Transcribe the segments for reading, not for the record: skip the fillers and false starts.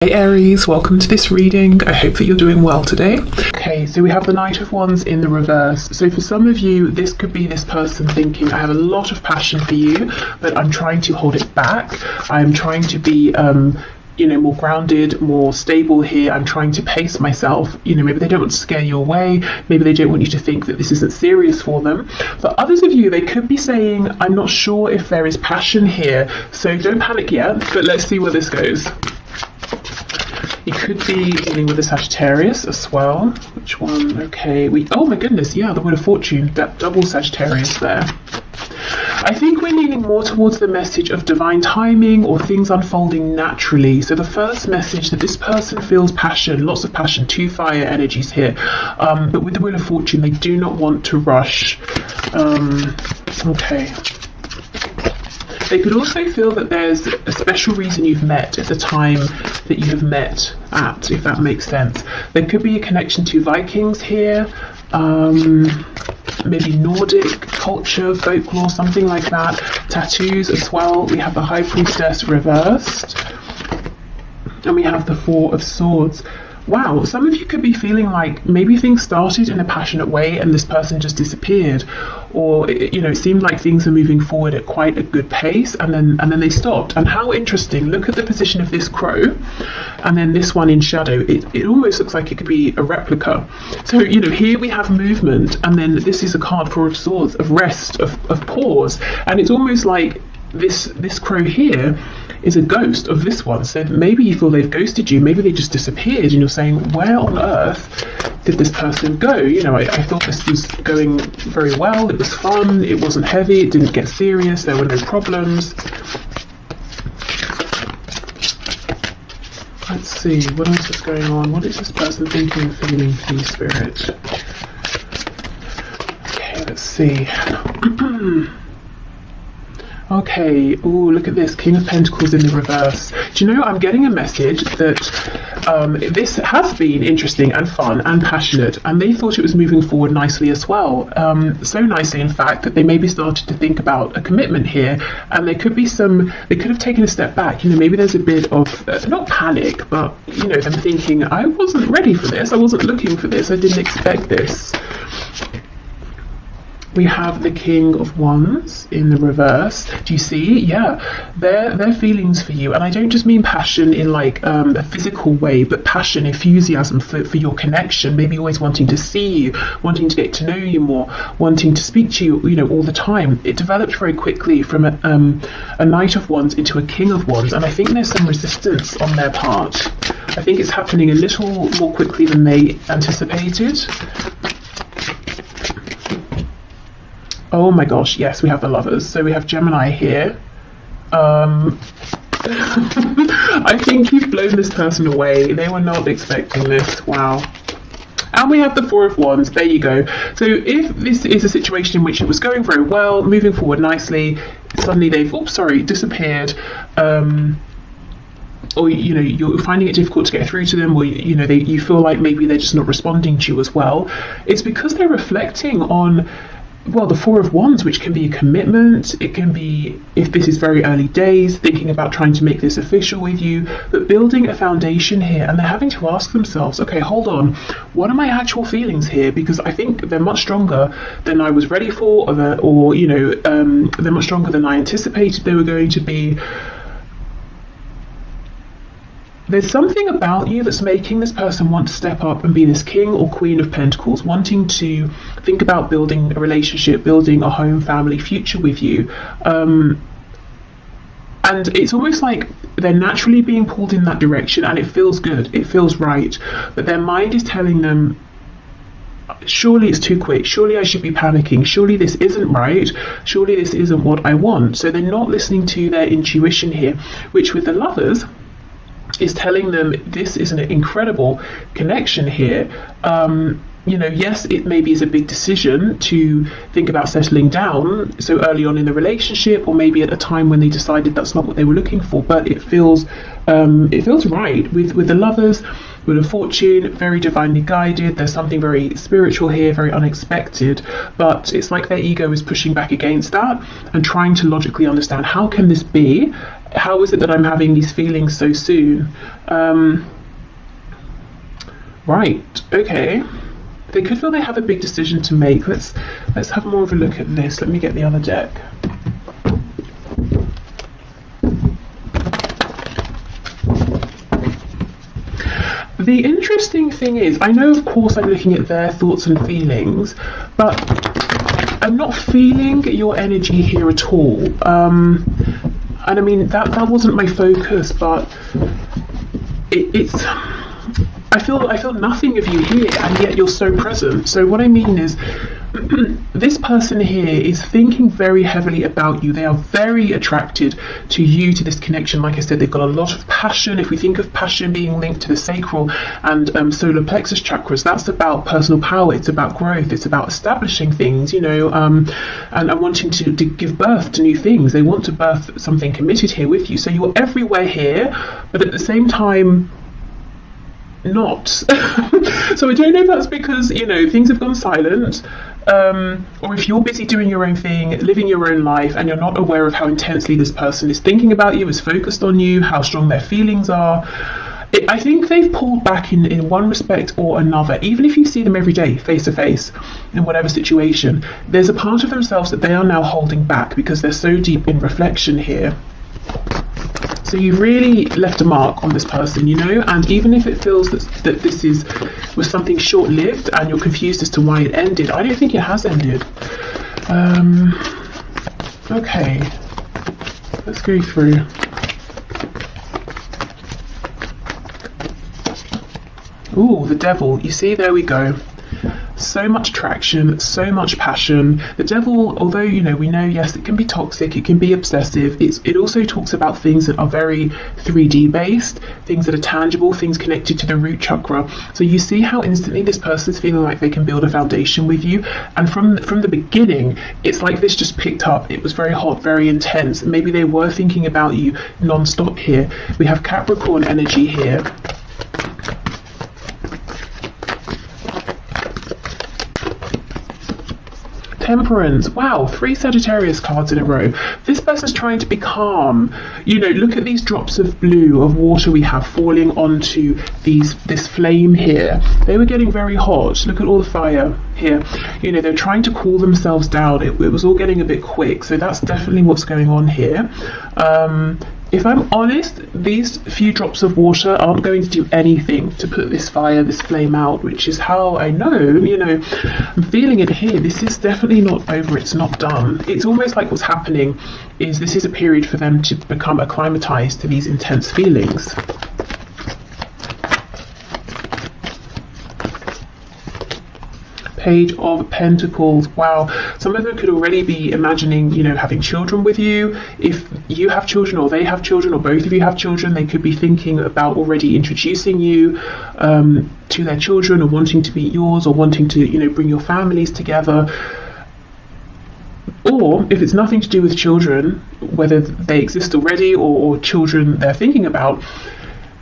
Hey Aries, welcome to this reading. I hope that you're doing well today. Okay, so we have the Knight of Wands in the reverse. So for some of you, this could be this person thinking, I have a lot of passion for you, but I'm trying to hold it back. I'm trying to be more grounded, more stable here. I'm trying to pace myself. Maybe they don't want to scare you away. Maybe they don't want you to think that this isn't serious for them. For others of you, they could be saying, I'm not sure if there is passion here. So don't panic yet, but let's see where this goes. You could be dealing with a Sagittarius as well. Which one? Okay, oh my goodness, yeah, the Wheel of Fortune, that double Sagittarius there. I think we're leaning more towards the message of divine timing or things unfolding naturally. So the first message that this person feels passion, lots of passion, two fire energies here. But with the Wheel of Fortune, they do not want to rush. Okay. They could also feel that there's a special reason you've met at the time that you have met at, if that makes sense. There could be a connection to Vikings here, maybe Nordic culture, folklore, something like that. Tattoos as well. We have the High Priestess reversed. And we have the Four of Swords. Wow, some of you could be feeling like maybe things started in a passionate way and this person just disappeared, or it seemed like things were moving forward at quite a good pace and then they stopped. And how interesting, look at the position of this crow and then this one in shadow. It almost looks like it could be a replica. So here we have movement, and then this is a card, Four of Swords, of rest, of pause, and it's almost like this crow here is a ghost of this one. So maybe you feel they've ghosted you, maybe they just disappeared, and you're saying, where on earth did this person go? I thought this was going very well, it was fun, it wasn't heavy, it didn't get serious, there were no problems. Let's see, what else is going on? What is this person thinking and feeling, please, Spirit? Okay, let's see. Okay, ooh, look at this, King of Pentacles in the reverse. Do you know, I'm getting a message that this has been interesting and fun and passionate, and they thought it was moving forward nicely as well. So nicely, in fact, that they maybe started to think about a commitment here, and there could be they could have taken a step back. Maybe there's a bit of, not panic, but, them thinking, I wasn't ready for this, I wasn't looking for this, I didn't expect this. We have the King of Wands in the reverse. Do you see? Yeah, their feelings for you, and I don't just mean passion in like a physical way, but passion, enthusiasm for your connection. Maybe always wanting to see you, wanting to get to know you more, wanting to speak to you, all the time. It developed very quickly from a Knight of Wands into a King of Wands, and I think there's some resistance on their part. I think it's happening a little more quickly than they anticipated. Oh my gosh, yes, we have the Lovers. So we have Gemini here. I think you've blown this person away. They were not expecting this. Wow. And we have the Four of Wands. There you go. So if this is a situation in which it was going very well, moving forward nicely, suddenly they've, disappeared. Or you're finding it difficult to get through to them, or you feel like maybe they're just not responding to you as well. It's because they're reflecting on, well, the Four of Wands, which can be a commitment. It can be, if this is very early days, thinking about trying to make this official with you, but building a foundation here. And they're having to ask themselves, okay, hold on, what are my actual feelings here? Because I think they're much stronger than I was ready for, they're much stronger than I anticipated they were going to be. There's something about you that's making this person want to step up and be this King or Queen of Pentacles, wanting to think about building a relationship, building a home, family, future with you. And it's almost like they're naturally being pulled in that direction, and it feels good, it feels right. But their mind is telling them, surely it's too quick, surely I should be panicking, surely this isn't right, surely this isn't what I want. So they're not listening to their intuition here, which with the Lovers is telling them this is an incredible connection here. Yes, it maybe is a big decision to think about settling down so early on in the relationship, or maybe at a time when they decided that's not what they were looking for, but it feels right with the Lovers. Wheel of Fortune, very divinely guided. There's something very spiritual here, very unexpected, but it's like their ego is pushing back against that and trying to logically understand, how can this be? How is it that I'm having these feelings so soon? Right, okay. They could feel they have a big decision to make. Let's have more of a look at this. Let me get the other deck. The interesting thing is, I know of course I'm looking at their thoughts and feelings, but I'm not feeling your energy here at all. And I mean, that wasn't my focus, but it's I feel nothing of you here, and yet you're so present. So what I mean is, this person here is thinking very heavily about you. They are very attracted to you, to this connection. Like I said, they've got a lot of passion. If we think of passion being linked to the sacral and solar plexus chakras, that's about personal power. It's about growth. It's about establishing things, you know, and wanting to give birth to new things. They want to birth something committed here with you. So you're everywhere here, but at the same time, not. So I don't know if that's because, you know, things have gone silent, or if you're busy doing your own thing, living your own life, and you're not aware of how intensely this person is thinking about you, is focused on you, how strong their feelings are. I think they've pulled back in one respect or another. Even if you see them every day, face to face, in whatever situation, there's a part of themselves that they are now holding back because they're so deep in reflection here. So you've really left a mark on this person, you know, and even if it feels that this was something short-lived and you're confused as to why it ended, I don't think it has ended. Okay, let's go through. Ooh, the devil. You see, there we go. So much traction, so much passion. The devil, although, you know, we know, yes, it can be toxic, it can be obsessive, it also talks about things that are very 3D based, things that are tangible, things connected to the root chakra. So you see how instantly this person's feeling like they can build a foundation with you, and from the beginning, it's like this just picked up. It was very hot, very intense. Maybe they were thinking about you non-stop here. We have Capricorn energy here. Temperance. Wow, 3 Sagittarius cards in a row. This person's trying to be calm. You know, look at these drops of blue, of water we have falling onto this flame here. They were getting very hot. Look at all the fire here. You know, they're trying to cool themselves down. It was all getting a bit quick. So that's definitely what's going on here. If I'm honest, these few drops of water aren't going to do anything to put this fire, this flame out, which is how I know, you know, I'm feeling it here. This is definitely not over, it's not done. It's almost like what's happening is this is a period for them to become acclimatized to these intense feelings. Page of Pentacles. Wow, some of them could already be imagining, you know, having children with you. If you have children or they have children or both of you have children, they could be thinking about already introducing you to their children, or wanting to meet yours, or wanting to, you know, bring your families together. Or if it's nothing to do with children, whether they exist already or children they're thinking about,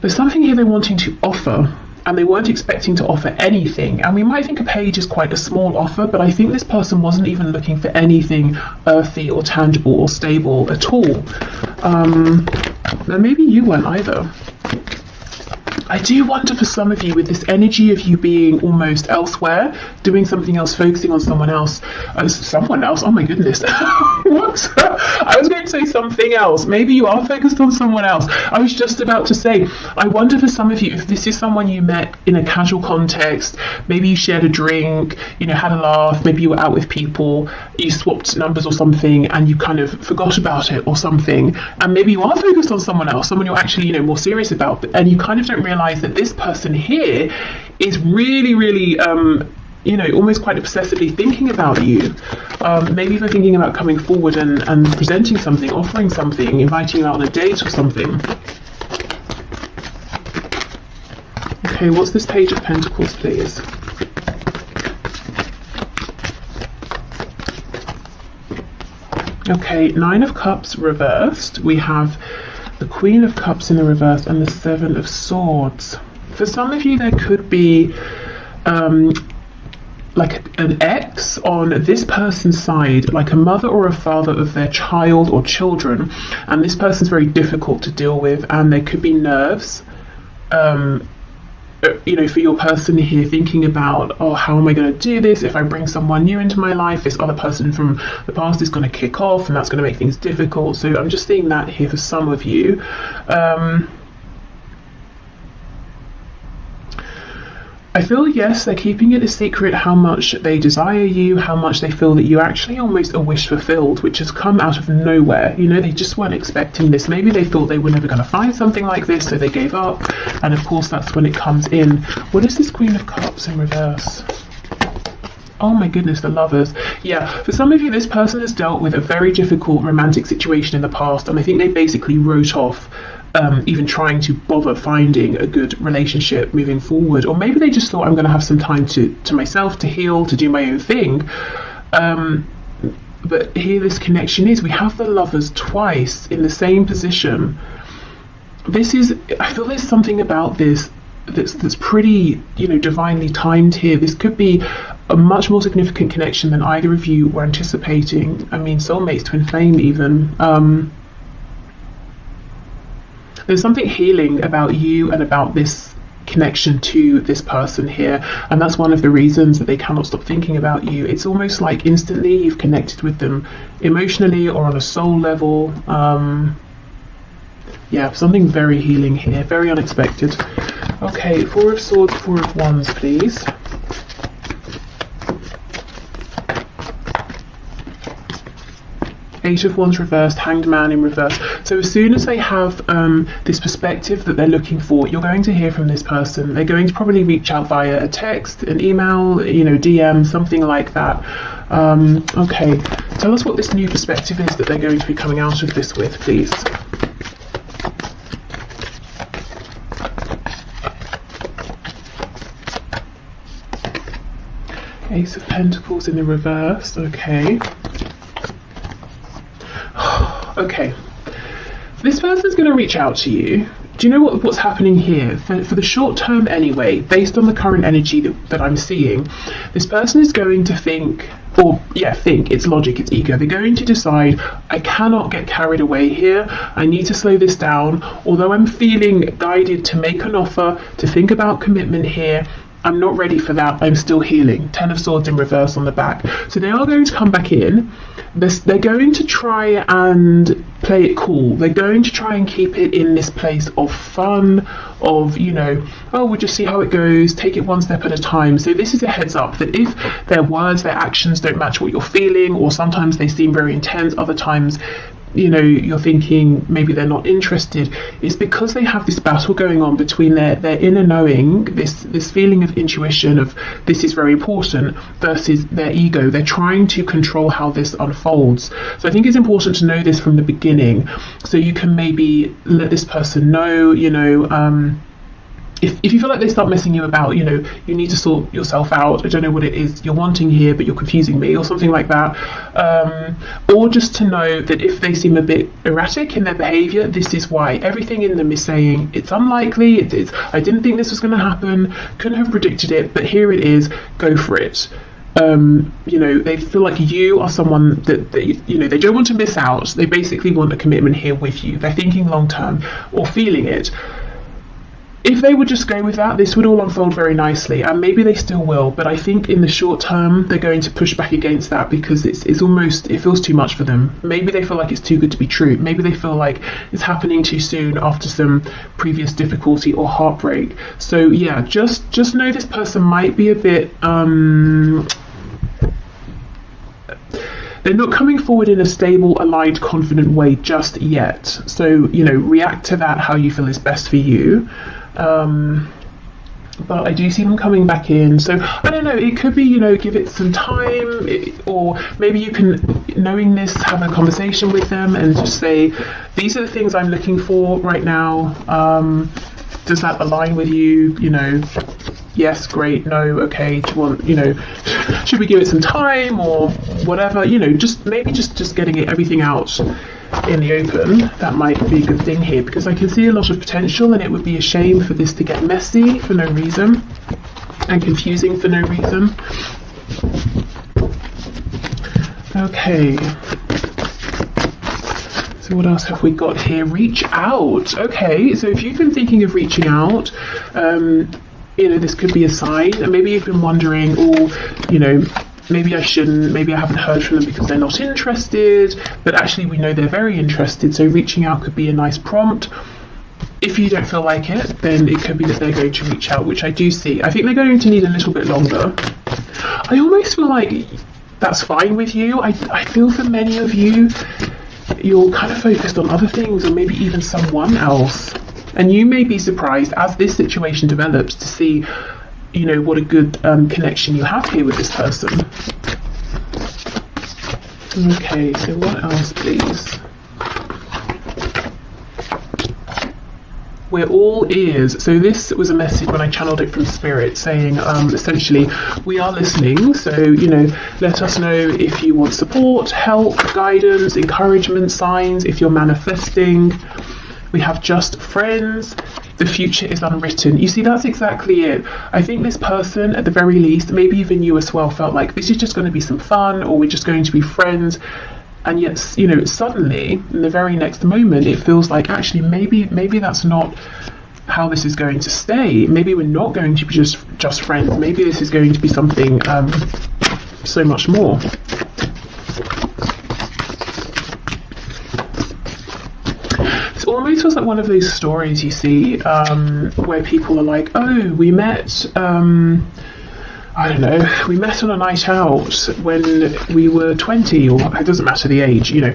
there's something here they're wanting to offer, and they weren't expecting to offer anything. And we might think a page is quite a small offer, but I think this person wasn't even looking for anything earthy or tangible or stable at all. And maybe you weren't either. I do wonder for some of you, with this energy of you being almost elsewhere, doing something else, focusing on someone else. Someone else? Oh my goodness. What? I was going to say something else. Maybe you are focused on someone else. I was just about to say, I wonder for some of you, if this is someone you met in a casual context, maybe you shared a drink, you know, had a laugh, maybe you were out with people, you swapped numbers or something, and you kind of forgot about it or something, and maybe you are focused on someone else, someone you're actually, you know, more serious about, and you kind of don't realize that this person here is really, really, you know, almost quite obsessively thinking about you. Maybe even thinking about coming forward and presenting something, offering something, inviting you out on a date or something. Okay, what's this Page of Pentacles, please? Okay, 9 of Cups reversed. We have the Queen of Cups in the reverse and the 7 of Swords. For some of you, there could be like an ex on this person's side, like a mother or a father of their child or children, and this person's very difficult to deal with, and there could be nerves, you know, for your person here, thinking about, oh, how am I going to do this? If I bring someone new into my life, this other person from the past is going to kick off, and that's going to make things difficult. So I'm just seeing that here for some of you. I feel, yes, they're keeping it a secret how much they desire you, how much they feel that you actually almost a wish fulfilled, which has come out of nowhere. You know, they just weren't expecting this. Maybe they thought they were never going to find something like this, so they gave up. And of course, that's when it comes in. What is this Queen of Cups in reverse? Oh my goodness, the Lovers. Yeah, for some of you, this person has dealt with a very difficult romantic situation in the past, and I think they basically wrote off even trying to bother finding a good relationship moving forward. Or maybe they just thought, I'm going to have some time to myself, to heal, to do my own thing. But here this connection is, we have the Lovers twice in the same position. This is, I feel there's something about this that's pretty, you know, divinely timed here. This could be a much more significant connection than either of you were anticipating. I mean, soulmates, twin flame even. There's something healing about you and about this connection to this person here, and that's one of the reasons that they cannot stop thinking about you. It's almost like instantly you've connected with them emotionally or on a soul level. Yeah, something very healing here, very unexpected. Okay, Four of Swords, Four of Wands, please. Eight of Wands reversed, Hanged Man in reverse. So as soon as they have this perspective that they're looking for, you're going to hear from this person. They're going to probably reach out via a text, an email, you know, DM, something like that. Okay, tell us what this new perspective is that they're going to be coming out of this with, please. Ace of Pentacles in the reverse, okay. Okay, this person's going to reach out to you. Do you know what's happening here? For the short term anyway, based on the current energy that I'm seeing, this person is going to think, it's logic, it's ego. They're going to decide, I cannot get carried away here. I need to slow this down. Although I'm feeling guided to make an offer, to think about commitment here, I'm not ready for that. I'm still healing. Ten of Swords in reverse on the back. So they are going to come back in. They're going to try and play it cool. They're going to try and keep it in this place of fun, of, you know, oh, we'll just see how it goes, take it one step at a time. So this is a heads up that if their words, their actions don't match what you're feeling, or sometimes they seem very intense, other times, you know, you're thinking maybe they're not interested, it's because they have this battle going on between their inner knowing, this feeling of intuition of this is very important, versus their ego. They're trying to control how this unfolds. So I think it's important to know this from the beginning, so you can maybe let this person know, you know, if you feel like they start messing you about, you know, you need to sort yourself out. I don't know what it is you're wanting here, but you're confusing me, or something like that. Or just to know that if they seem a bit erratic in their behaviour, this is why. Everything in them is saying, it's unlikely, I didn't think this was going to happen, couldn't have predicted it, but here it is, go for it. You know, they feel like you are someone that you know, they don't want to miss out. They basically want a commitment here with you. They're thinking long term, or feeling it. If they would just go with that, this would all unfold very nicely, and maybe they still will, but I think in the short term they're going to push back against that, because it's almost, it feels too much for them. Maybe they feel like it's too good to be true. Maybe they feel like it's happening too soon after some previous difficulty or heartbreak. So yeah, just know this person might be a bit they're not coming forward in a stable, aligned, confident way just yet. So, you know, react to that how you feel is best for you. But I do see them coming back in. So I don't know, it could be, you know, give it some time, or maybe you can, knowing this, have a conversation with them and just say, these are the things I'm looking for right now. Does that align with you? You know, yes, great, no, okay, do you want, you know, should we give it some time or whatever, you know, just maybe just getting everything out in the open. That might be a good thing here, because I can see a lot of potential, and it would be a shame for this to get messy for no reason and confusing for no reason. Okay. So what else have we got here? Reach out. Okay, so if you've been thinking of reaching out, you know, this could be a sign. And maybe you've been wondering, oh, you know, maybe I shouldn't, maybe I haven't heard from them because they're not interested, but actually we know they're very interested, so reaching out could be a nice prompt. If you don't feel like it, then it could be that they're going to reach out, which I do see. I think they're going to need a little bit longer. I almost feel like that's fine with you. I feel for many of you, you're kind of focused on other things, or maybe even someone else. And you may be surprised as this situation develops to see, you know, what a good connection you have here with this person. Okay, so what else, please? We're all ears. So this was a message when I channeled it from Spirit, saying essentially, we are listening. So, you know, let us know if you want support, help, guidance, encouragement, signs, if you're manifesting. We have just friends. The future is unwritten. You see, that's exactly it. I think this person, at the very least, maybe even you as well, felt like this is just going to be some fun, or we're just going to be friends. And yet, you know, suddenly, in the very next moment, it feels like actually maybe that's not how this is going to stay. Maybe we're not going to be just friends. Maybe this is going to be something so much more. It almost feels like one of those stories you see where people are like, oh, we met, I don't know, we met on a night out when we were 20, or it doesn't matter the age, you know,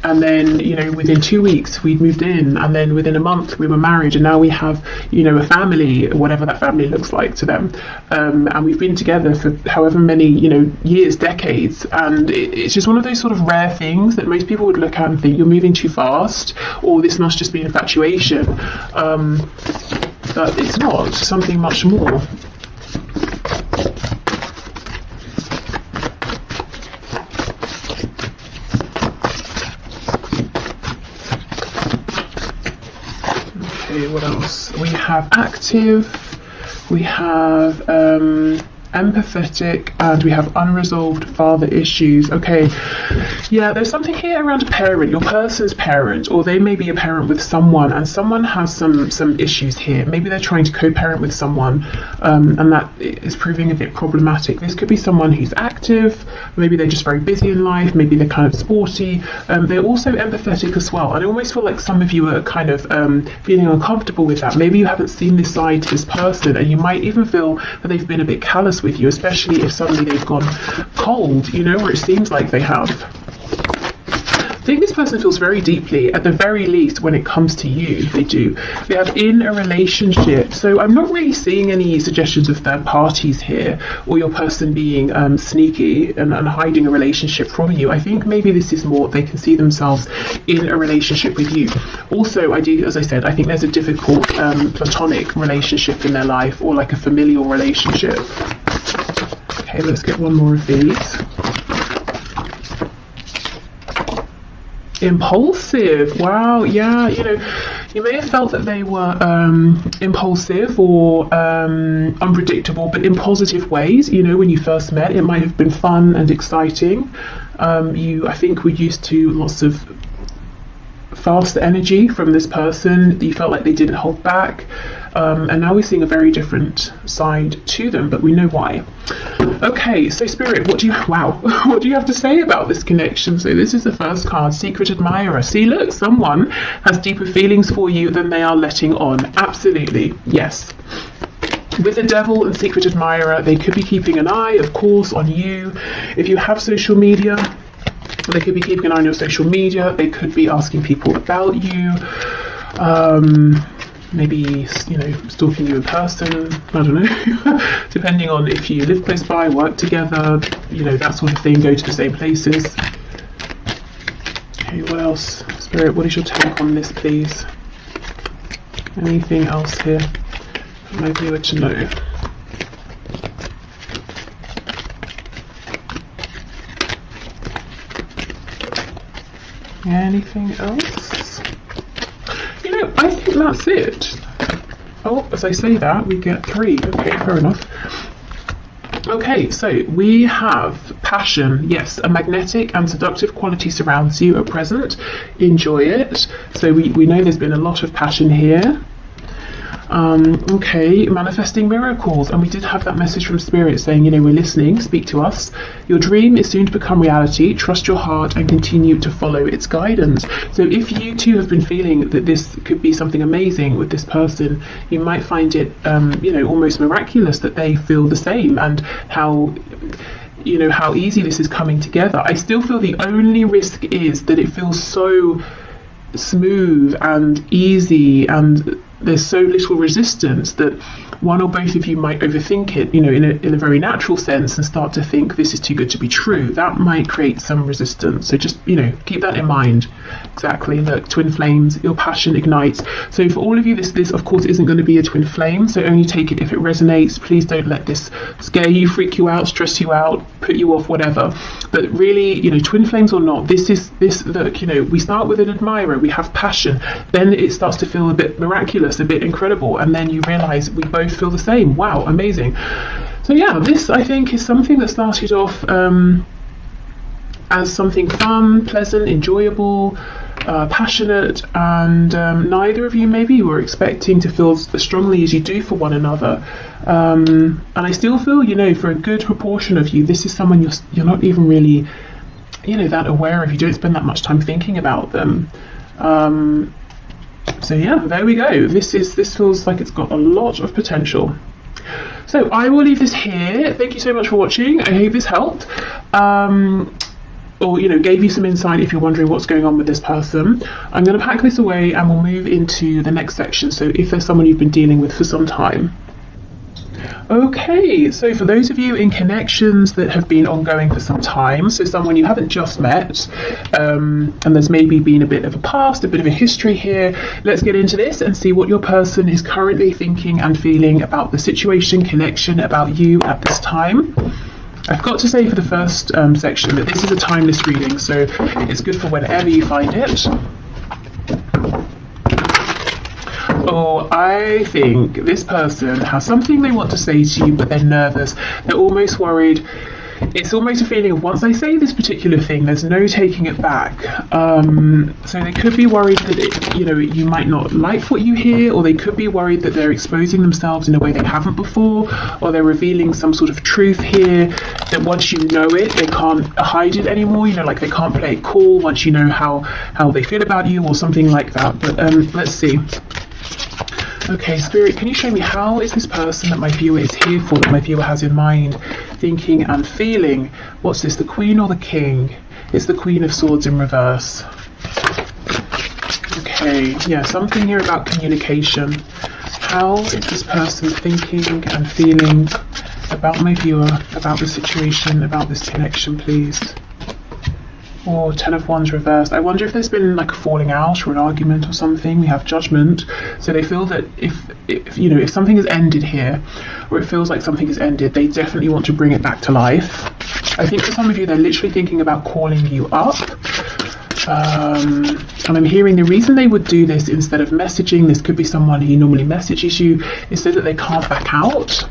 and then, you know, within 2 weeks we'd moved in, and then within a month we were married, and now we have, you know, a family, whatever that family looks like to them, and we've been together for however many, you know, years, decades, and it's just one of those sort of rare things that most people would look at and think you're moving too fast, or this must just be infatuation, but it's not. It's something much more. What else? We have active, we have empathetic, and we have unresolved father issues. Okay, yeah, there's something here around a parent, your person's parent, or they may be a parent with someone, and someone has some issues here. Maybe they're trying to co-parent with someone, and that is proving a bit problematic. This could be someone who's active, maybe they're just very busy in life, maybe they're kind of sporty, they're also empathetic as well. I almost feel like some of you are kind of feeling uncomfortable with that. Maybe you haven't seen this side to this person, and you might even feel that they've been a bit callous with you, especially if suddenly they've gone cold, you know, or it seems like they have. I think this person feels very deeply, at the very least, when it comes to you, they do. They have in a relationship. So I'm not really seeing any suggestions of third parties here, or your person being sneaky and hiding a relationship from you. I think maybe this is more they can see themselves in a relationship with you. Also, as I said, I think there's a difficult platonic relationship in their life, or like a familial relationship. Okay, let's get one more of these. Impulsive. Wow, yeah, you know, you may have felt that they were impulsive or unpredictable, but in positive ways. You know, when you first met, it might have been fun and exciting. You, I think, were used to lots of fast energy from this person. You felt like they didn't hold back, and now we're seeing a very different side to them, but we know why. Okay, so Spirit, what do you have to say about this connection? So this is the first card, Secret Admirer. See, look, someone has deeper feelings for you than they are letting on. Absolutely, yes. With the Devil and Secret Admirer, they could be keeping an eye, of course, on you. If you have social media, they could be keeping an eye on your social media. They could be asking people about you. Maybe, you know, stalking you in person, I don't know, depending on if you live close by, work together, you know, that sort of thing, go to the same places. Okay, what else? Spirit, what is your take on this, please? Anything else here for my viewer to know? Anything else? You know, I think that's it. Oh, as I say that, we get 3. Okay, fair enough. Okay, so we have passion. Yes, a magnetic and seductive quality surrounds you at present. Enjoy it. So we know there's been a lot of passion here. Okay, manifesting miracles, and we did have that message from Spirit saying, you know, we're listening, speak to us. Your dream is soon to become reality. Trust your heart and continue to follow its guidance. So if you too have been feeling that this could be something amazing with this person, you might find it, you know, almost miraculous that they feel the same, and how, you know, how easy this is coming together. I still feel the only risk is that it feels so smooth and easy, and there's so little resistance that one or both of you might overthink it, you know, in a very natural sense, and start to think this is too good to be true. That might create some resistance. So just, you know, keep that in mind. Exactly. Look, twin flames, your passion ignites. So for all of you, this of course isn't going to be a twin flame. So only take it if it resonates. Please don't let this scare you, freak you out, stress you out, put you off, whatever. But really, you know, twin flames or not, this. Look, you know, we start with an admirer, we have passion, then it starts to feel a bit miraculous, a bit incredible, and then you realize we both feel the same. Wow, amazing. So yeah, this I think is something that started off as something fun, pleasant, enjoyable, passionate, and neither of you maybe were expecting to feel as strongly as you do for one another. And I still feel, you know, for a good proportion of you, this is someone you're not even really, you know, that aware of. You don't spend that much time thinking about them. So yeah, there we go. This feels like it's got a lot of potential. So I will leave this here. Thank you so much for watching. I hope this helped. Or, you know, gave you some insight if you're wondering what's going on with this person. I'm going to pack this away and we'll move into the next section. So if there's someone you've been dealing with for some time. Okay, so for those of you in connections that have been ongoing for some time, so someone you haven't just met, and there's maybe been a bit of a past, a bit of a history here, let's get into this and see what your person is currently thinking and feeling about the situation, connection, about you at this time. I've got to say for the first section that this is a timeless reading, so it's good for whenever you find it. Oh, I think this person has something they want to say to you, but they're nervous. They're almost worried. It's almost a feeling of once I say this particular thing, there's no taking it back. So they could be worried that you know, you might not like what you hear, or they could be worried that they're exposing themselves in a way they haven't before, or they're revealing some sort of truth here that once you know it, they can't hide it anymore. You know, like they can't play it cool once you know how they feel about you, or something like that. But let's see. Okay, Spirit, can you show me how is this person that my viewer is here for, that my viewer has in mind, thinking and feeling? What's this, the Queen or the King? It's the Queen of Swords in reverse. Okay, yeah, something here about communication. How is this person thinking and feeling about my viewer, about the situation, about this connection, please? Or Ten of Wands reversed. I wonder if there's been like a falling out or an argument or something. We have Judgment. So they feel that if you know, if something has ended here, or it feels like something has ended, they definitely want to bring it back to life. I think for some of you, they're literally thinking about calling you up. And I'm hearing the reason they would do this instead of messaging, this could be someone who normally messages you, is so that they can't back out.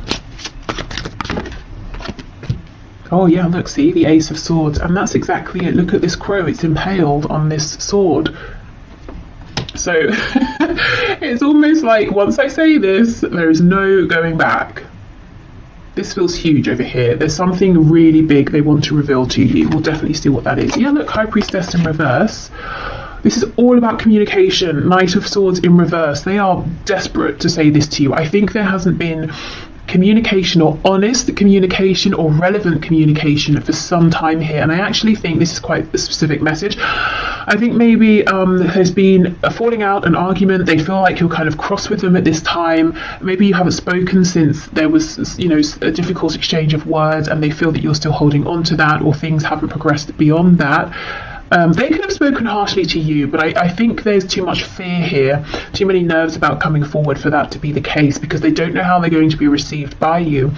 Oh yeah, look, see, the Ace of Swords, and that's exactly it. Look at this crow, it's impaled on this sword. So it's almost like once I say this, there is no going back. This feels huge over here. There's something really big they want to reveal to you. We'll definitely see what that is. Yeah, look, High Priestess in reverse. This is all about communication. Knight of Swords in reverse. They are desperate to say this to you. I think there hasn't been communication, or honest communication, or relevant communication for some time here, and I actually think this is quite a specific message. I think maybe there's been a falling out, an argument. They feel like you're kind of cross with them at this time. Maybe you haven't spoken since there was, you know, a difficult exchange of words, and they feel that you're still holding on to that, or things haven't progressed beyond that. They could have spoken harshly to you, but I think there's too much fear here, too many nerves about coming forward for that to be the case, because they don't know how they're going to be received by you.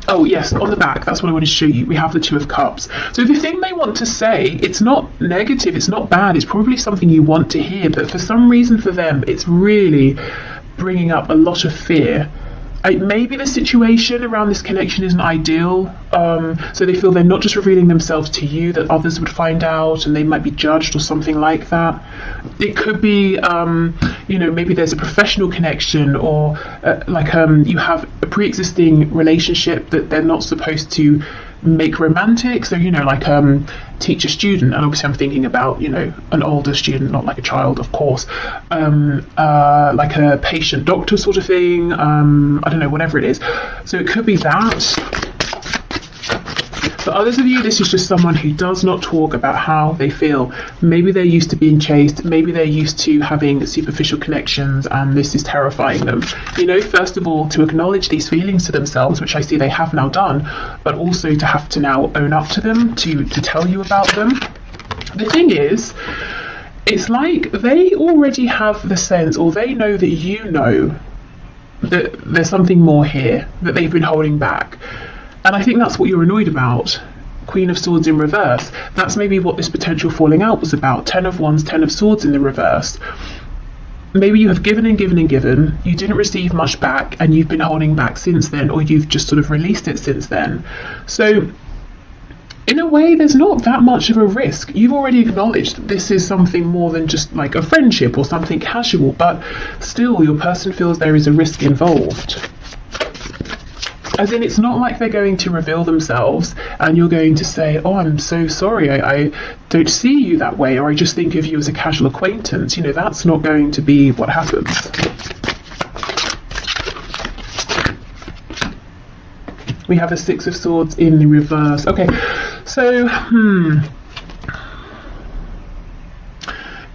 Oh yes, on the back, that's what I want to show you. We have the Two of Cups. So the thing they want to say, it's not negative, it's not bad, it's probably something you want to hear, but for some reason for them, it's really bringing up a lot of fear. maybe the situation around this connection isn't ideal, so they feel they're not just revealing themselves to you, that others would find out and they might be judged or something like that. It could be, maybe there's a professional connection, or you have a pre-existing relationship that they're not supposed to make romantic. So teacher student, and obviously I'm thinking about an older student, not like a child, of course, like a patient doctor sort of thing. I don't know, whatever it is. So it could be that. For others of you, this is just someone who does not talk about how they feel. Maybe they're used to being chased, maybe they're used to having superficial connections, and this is terrifying them. First of all, to acknowledge these feelings to themselves, which I see they have now done, but also to have to now own up to them, to tell you about them. The thing is, it's like they already have the sense, or they know that you know that there's something more here that they've been holding back. And I think that's what you're annoyed about. Queen of Swords in reverse. That's maybe what this potential falling out was about. 10 of Wands, 10 of Swords in the reverse. Maybe you have given and given and given. You didn't receive much back, and you've been holding back since then, or you've just sort of released it since then. So in a way, there's not that much of a risk. You've already acknowledged that this is something more than just like a friendship or something casual, but still your person feels there is a risk involved. As in, it's not like they're going to reveal themselves and you're going to say, oh, I'm so sorry, I don't see you that way, or I just think of you as a casual acquaintance. That's not going to be what happens. We have a Six of Swords in the reverse. Okay, so,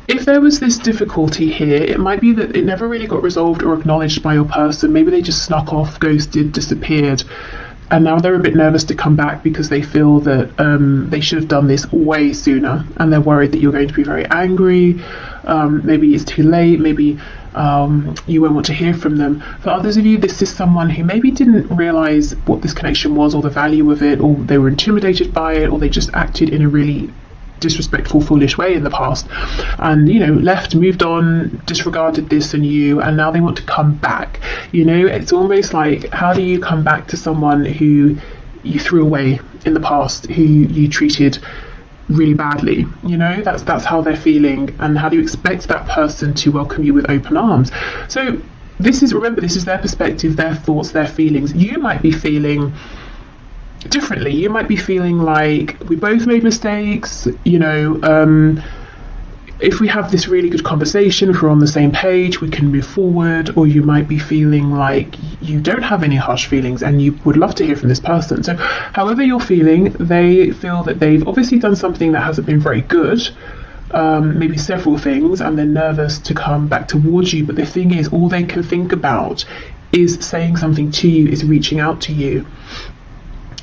if there was this difficulty here, it might be that it never really got resolved or acknowledged by your person. Maybe they just snuck off, ghosted, disappeared, and now they're a bit nervous to come back because they feel that they should have done this way sooner, and they're worried that you're going to be very angry. Maybe it's too late, maybe you won't want to hear from them. For others of you, this is someone who maybe didn't realise what this connection was, or the value of it, or they were intimidated by it, or they just acted in a really disrespectful, foolish way in the past, and left, moved on, disregarded this and you, and now they want to come back. It's almost like, how do you come back to someone who you threw away in the past, who you treated really badly? That's how they're feeling, and how do you expect that person to welcome you with open arms? So remember, this is their perspective, their thoughts, their feelings. You might be feeling differently. You might be feeling like, we both made mistakes, if we have this really good conversation, if we're on the same page, we can move forward. Or you might be feeling like you don't have any harsh feelings and you would love to hear from this person. So however you're feeling, they feel that they've obviously done something that hasn't been very good, maybe several things, and they're nervous to come back towards you. But the thing is, all they can think about is saying something to you, is reaching out to you,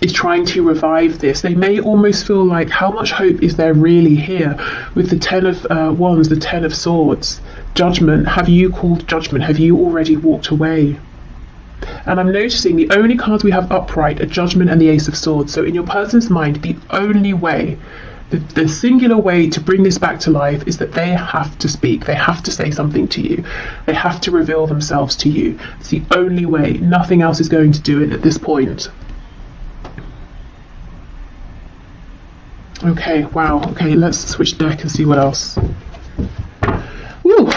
is trying to revive this. They may almost feel like, how much hope is there really here? With the 10 of Wands, the 10 of Swords, Judgment. Have you called judgment? Have you already walked away? And I'm noticing the only cards we have upright are Judgment and the Ace of Swords. So in your person's mind, the only way, the singular way to bring this back to life is that they have to speak. They have to say something to you. They have to reveal themselves to you. It's the only way. Nothing else is going to do it at this point. Okay, wow. Okay, let's switch deck and see what else. Woo.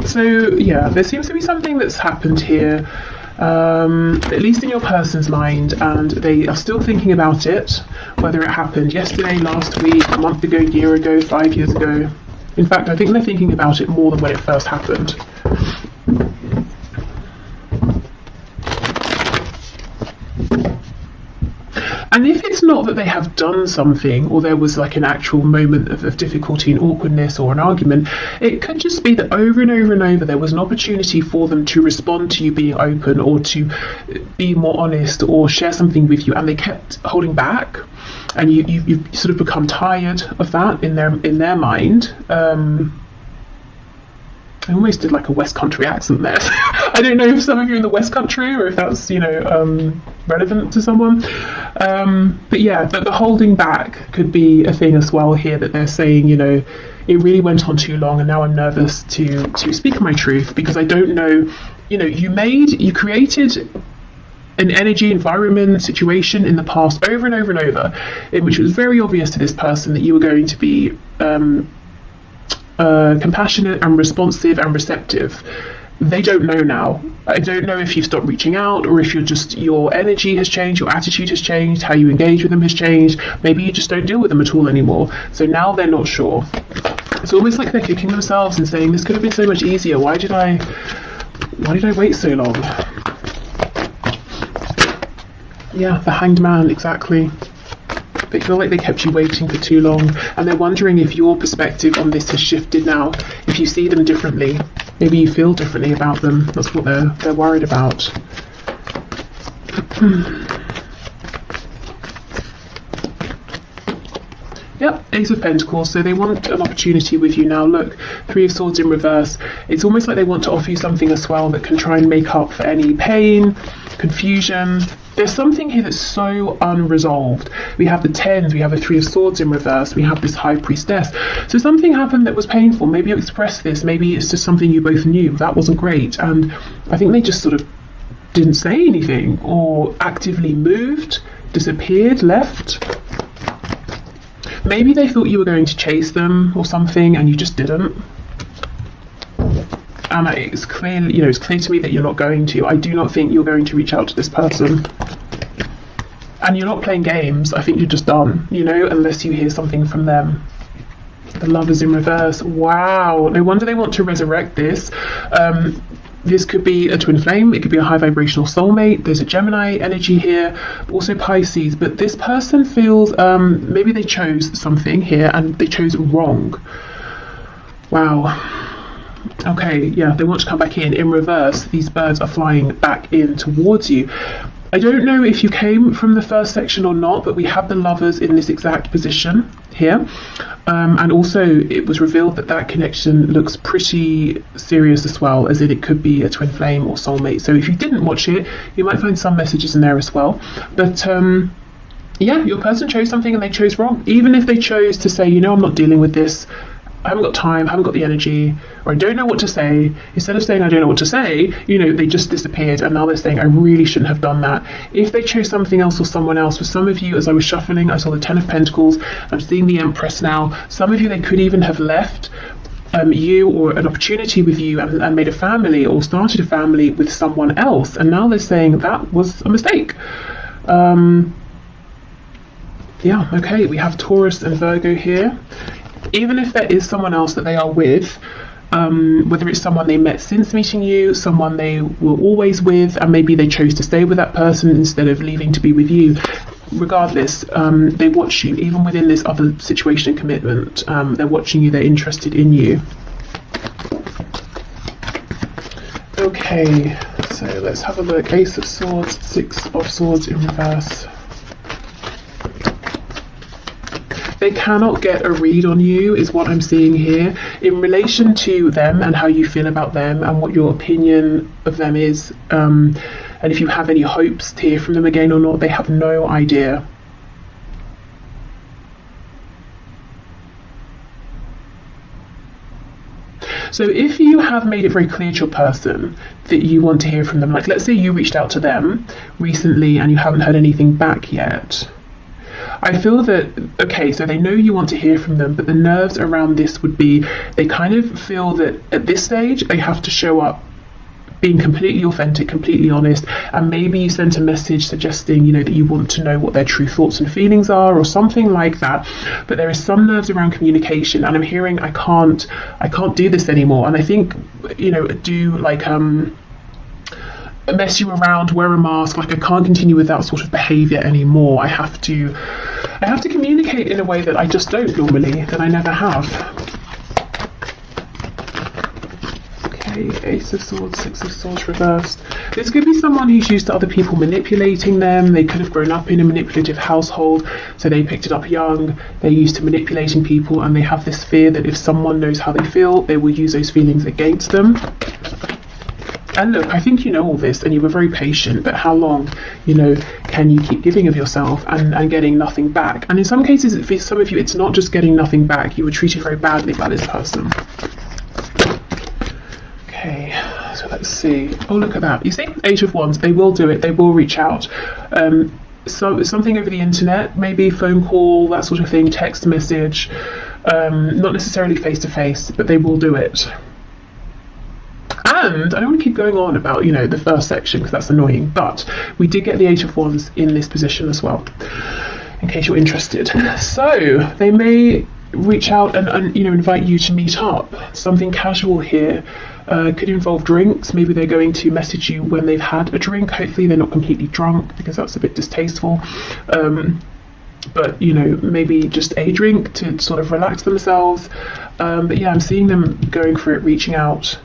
So yeah, there seems to be something that's happened here, at least in your person's mind, and they are still thinking about it, whether it happened yesterday, last week, a month ago, year ago, 5 years ago. In fact, I think they're thinking about it more than when it first happened. And if it's not that they have done something, or there was like an actual moment of difficulty and awkwardness or an argument, it could just be that over and over and over there was an opportunity for them to respond to you being open, or to be more honest, or share something with you, and they kept holding back, and you've sort of become tired of that in their mind. I almost did like a West Country accent there. I don't know if some of you are in the West Country, or if that's, relevant to someone. But yeah, the holding back could be a thing as well here, that they're saying, it really went on too long, and now I'm nervous to speak my truth, because I don't know you know, you created an energy, environment, situation in the past over and over and over, in which it was very obvious to this person that you were going to be compassionate and responsive and receptive. They don't know now. I don't know if you've stopped reaching out, or if your energy has changed, your attitude has changed, how you engage with them has changed. Maybe you just don't deal with them at all anymore. So now they're not sure. It's almost like they're kicking themselves and saying, this could have been so much easier. Why did I wait so long? Yeah, the Hanged Man, exactly. They feel like they kept you waiting for too long, and they're wondering if your perspective on this has shifted now, if you see them differently. Maybe you feel differently about them. That's what they're worried about. Yep, Ace of Pentacles. So they want an opportunity with you now. Look, Three of Swords in reverse. It's almost like they want to offer you something as well that can try and make up for any pain, confusion. There's something here that's so unresolved. We have the Tens, we have the Three of Swords in reverse, we have this High Priestess. So something happened that was painful. Maybe you expressed this, maybe it's just something you both knew. That wasn't great. And I think they just sort of didn't say anything, or actively moved, disappeared, left. Maybe they thought you were going to chase them or something, and you just didn't. And it's clear, you know, it's clear to me that you're not going to. I do not think you're going to reach out to this person. And you're not playing games. I think you're just done, you know, unless you hear something from them. The Lovers in reverse. Wow. No wonder they want to resurrect this. This could be a twin flame. It could be a high vibrational soulmate. There's a Gemini energy here, but also Pisces. But this person feels maybe they chose something here and they chose wrong. Wow. Okay, yeah, they want to come back in reverse. These birds are flying back in towards you. I don't know if you came from the first section or not, but we have the Lovers in this exact position here. And also it was revealed that that connection looks pretty serious as well, as in it could be a twin flame or soulmate. So if you didn't watch it, you might find some messages in there as well. But yeah, your person chose something and they chose wrong. Even if they chose to say, you know, I'm not dealing with this, I haven't got time, I haven't got the energy, or I don't know what to say. Instead of saying I don't know what to say, you know, they just disappeared, and now they're saying I really shouldn't have done that. If they chose something else or someone else, for some of you, as I was shuffling, I saw the Ten of Pentacles, I'm seeing the Empress now. Some of you, they could even have left you or an opportunity with you and made a family or started a family with someone else, and now they're saying that was a mistake. Yeah, okay, we have Taurus and Virgo here. Even if there is someone else that they are with, whether it's someone they met since meeting you, someone they were always with, and maybe they chose to stay with that person instead of leaving to be with you, regardless, they watch you. Even within this other situation and commitment, they're watching you, they're interested in you. Okay, so let's have a look. Ace of Swords, Six of Swords in reverse. They cannot get a read on you, is what I'm seeing here, in relation to them and how you feel about them and what your opinion of them is. And if you have any hopes to hear from them again or not, they have no idea. So if you have made it very clear to your person that you want to hear from them, like let's say you reached out to them recently and you haven't heard anything back yet, I feel that, okay, so they know you want to hear from them, but the nerves around this would be, they kind of feel that at this stage, they have to show up being completely authentic, completely honest, and maybe you sent a message suggesting, you know, that you want to know what their true thoughts and feelings are or something like that. But there is some nerves around communication, and I'm hearing, I can't do this anymore. And I think, you know, do like, mess you around, wear a mask, like I can't continue with that sort of behavior anymore. I have to communicate in a way that I just don't normally, that I never have. Okay, Ace of Swords, Six of Swords reversed. This could be someone who's used to other people manipulating them. They could have grown up in a manipulative household, so they picked it up young. They're used to manipulating people, and they have this fear that if someone knows how they feel, they will use those feelings against them. And look, I think you know all this and you were very patient, but how long, you know, can you keep giving of yourself and getting nothing back? And in some cases, for some of you, it's not just getting nothing back. You were treated very badly by this person. Okay, so let's see. Oh, look at that. You see, 8 of Wands. They will do it. They will reach out. So something over the internet, maybe phone call, that sort of thing, text message, not necessarily face to face, but they will do it. And I don't want to keep going on about, you know, the first section because that's annoying, but we did get the 8 of Wands in this position as well, in case you're interested. So they may reach out and you know, invite you to meet up. Something casual here. Could involve drinks. Maybe they're going to message you when they've had a drink. Hopefully they're not completely drunk because that's a bit distasteful. But you know, maybe just a drink to sort of relax themselves. But yeah, I'm seeing them going for it, reaching out.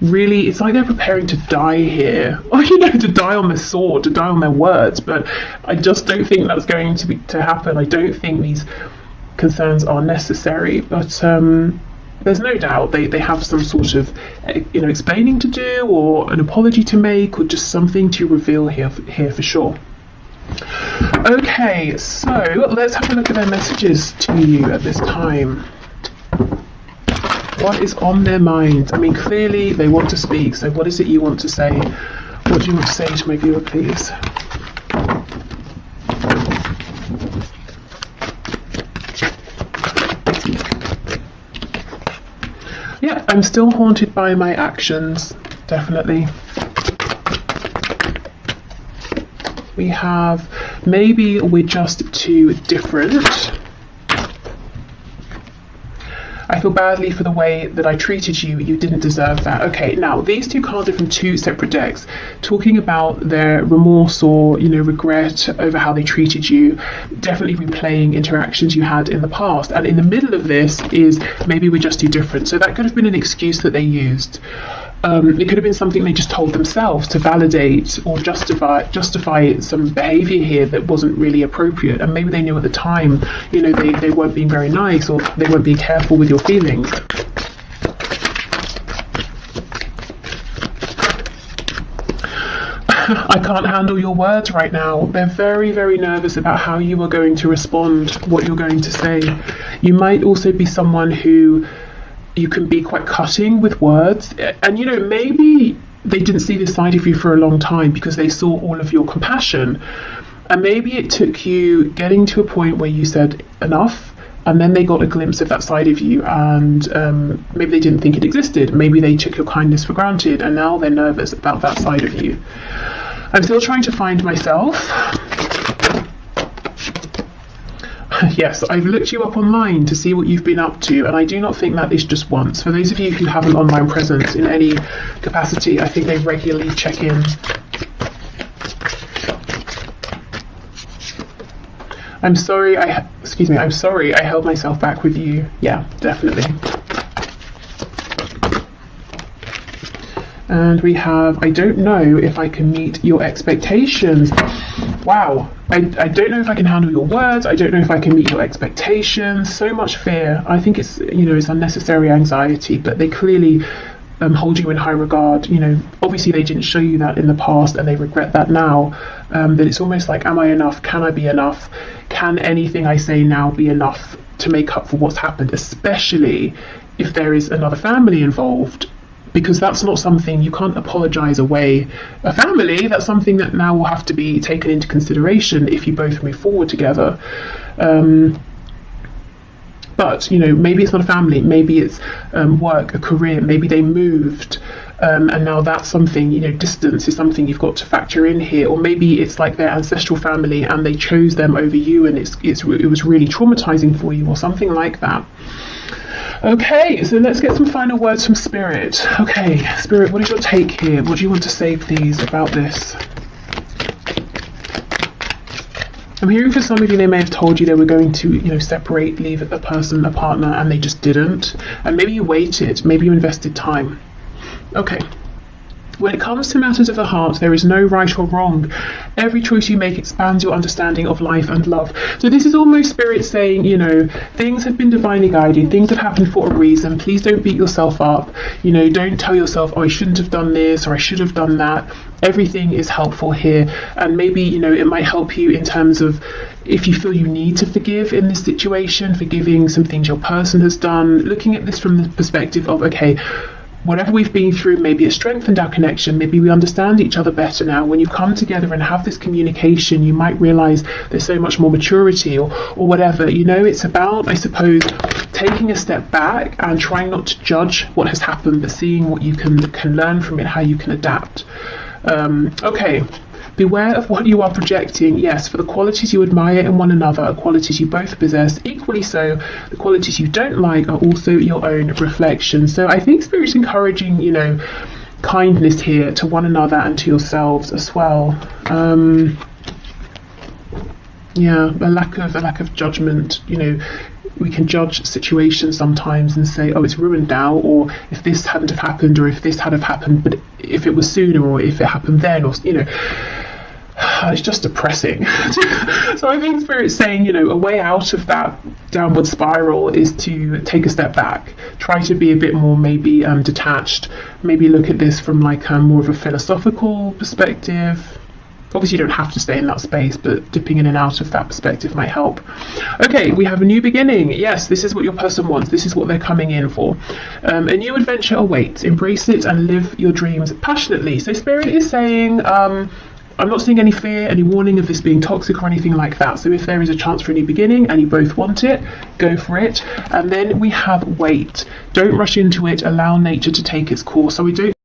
Really, it's like they're preparing to die here, or you know, to die on their sword, to die on their words. But I just don't think that's going to happen. I don't think these concerns are necessary. But there's no doubt they have some sort of, you know, explaining to do, or an apology to make, or just something to reveal here for sure. Okay, so let's have a look at their messages to you at this time. What is on their mind? I mean, clearly they want to speak, so what is it you want to say? What do you want to say to my viewer, please? Yeah, I'm still haunted by my actions, definitely. We have, maybe we're just too different. I feel badly for the way that I treated you. You didn't deserve that. Okay, now these two cards are from 2 separate decks, talking about their remorse or, you know, regret over how they treated you, definitely replaying interactions you had in the past. And in the middle of this is maybe we're just too different. So that could have been an excuse that they used. It could have been something they just told themselves to validate or justify some behavior here that wasn't really appropriate, and maybe they knew at the time, you know, they weren't being very nice, or they weren't being careful with your feelings. I can't handle your words right now. They're very, very nervous about how you are going to respond, what you're going to say. You might also be someone who you can be quite cutting with words, and you know, maybe they didn't see this side of you for a long time because they saw all of your compassion, and maybe it took you getting to a point where you said enough, and then they got a glimpse of that side of you, and maybe they didn't think it existed. Maybe they took your kindness for granted, and now they're nervous about that side of you. I'm still trying to find myself. Yes, I've looked you up online to see what you've been up to, and I do not think that is just once. For those of you who have an online presence in any capacity, I think they regularly check in. I'm sorry I held myself back with you. Yeah, definitely. And we have, I don't know if I can meet your expectations. Wow, I don't know if I can handle your words. I don't know if I can meet your expectations. So much fear. I think it's, you know, it's unnecessary anxiety, but they clearly hold you in high regard. You know, obviously they didn't show you that in the past, and they regret that now. That it's almost like, am I enough? Can I be enough? Can anything I say now be enough to make up for what's happened, especially if there is another family involved? Because that's not something, you can't apologize away a family. That's something that now will have to be taken into consideration if you both move forward together. But, you know, maybe it's not a family, maybe it's work, a career, maybe they moved, and now that's something, you know, distance is something you've got to factor in here. Or maybe it's like their ancestral family and they chose them over you, and it was really traumatizing for you, or something like that. Okay, so let's get some final words from Spirit. Okay, Spirit, what is your take here? What do you want to say, please, about this? I'm hearing for some of you, they may have told you they were going to, you know, separate, leave a person, a partner, and they just didn't. And maybe you waited, maybe you invested time. Okay. When it comes to matters of the heart, there is no right or wrong. Every choice you make expands your understanding of life and love. So this is almost Spirit saying, you know, things have been divinely guided, things have happened for a reason. Please don't beat yourself up. You know, don't tell yourself, oh, I shouldn't have done this, or I should have done that. Everything is helpful here. And maybe, you know, it might help you in terms of if you feel you need to forgive in this situation, forgiving some things your person has done, looking at this from the perspective of, okay, whatever we've been through, maybe it strengthened our connection, maybe we understand each other better now. When you come together and have this communication, you might realize there's so much more maturity or whatever. You know, it's about, I suppose, taking a step back and trying not to judge what has happened, but seeing what you can learn from it, how you can adapt. Okay. Beware of what you are projecting. Yes, for the qualities you admire in one another are qualities you both possess. Equally so, the qualities you don't like are also your own reflection. So I think Spirit's encouraging, you know, kindness here to one another and to yourselves as well. Yeah, a lack of judgment. You know, we can judge situations sometimes and say, oh, it's ruined now, or if this hadn't have happened, or if this had have happened, but if it was sooner, or if it happened then, or, you know, it's just depressing. So I think Spirit's saying, you know, a way out of that downward spiral is to take a step back, try to be a bit more maybe detached, maybe look at this from like more of a philosophical perspective. Obviously you don't have to stay in that space, but dipping in and out of that perspective might help. Okay, we have a new beginning. Yes, this is what your person wants. This is what they're coming in for. A new adventure awaits. Embrace it and live your dreams passionately. So Spirit is saying, I'm not seeing any fear, any warning of this being toxic or anything like that. So if there is a chance for a new beginning and you both want it, go for it. And then we have wait. Don't rush into it. Allow nature to take its course. So we don't